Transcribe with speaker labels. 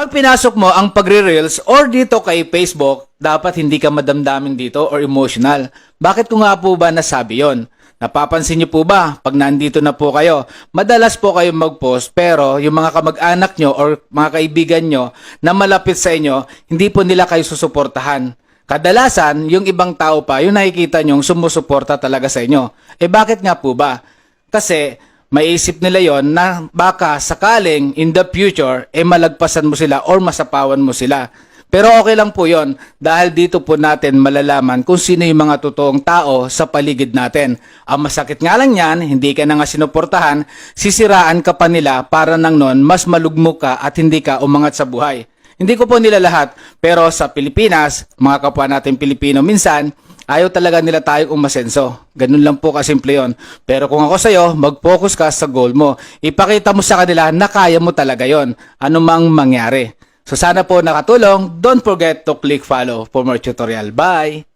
Speaker 1: Pag pinasok mo ang pagre-reels or dito kay Facebook, dapat hindi ka madamdamin dito or emotional. Bakit ko nga po ba nasabi yon? Napapansin niyo po ba, pag nandito na po kayo, madalas po kayo mag-post pero yung mga kamag-anak nyo or mga kaibigan nyo na malapit sa inyo, hindi po nila kayo susuportahan. Kadalasan, yung ibang tao pa, yung nakikita nyong sumusuporta talaga sa inyo. Bakit nga po ba? Kasi maiisip nila yon na baka sakaling in the future, malagpasan mo sila or masapawan mo sila. Pero okay lang po yon dahil dito po natin malalaman kung sino yung mga totoong tao sa paligid natin. Ang masakit nga lang yan, hindi ka na nga sinuportahan, sisiraan ka pa nila para nang nun mas malugmok ka at hindi ka umangat sa buhay. Hindi ko po nila lahat, pero sa Pilipinas, mga kapwa natin Pilipino minsan, ayaw talaga nila tayong umasenso. Ganun lang po kasimple yun. Pero kung ako sa'yo, mag-focus ka sa goal mo. Ipakita mo sa kanila na kaya mo talaga yon, anumang mangyari. So sana po nakatulong. Don't forget to click follow for more tutorial. Bye!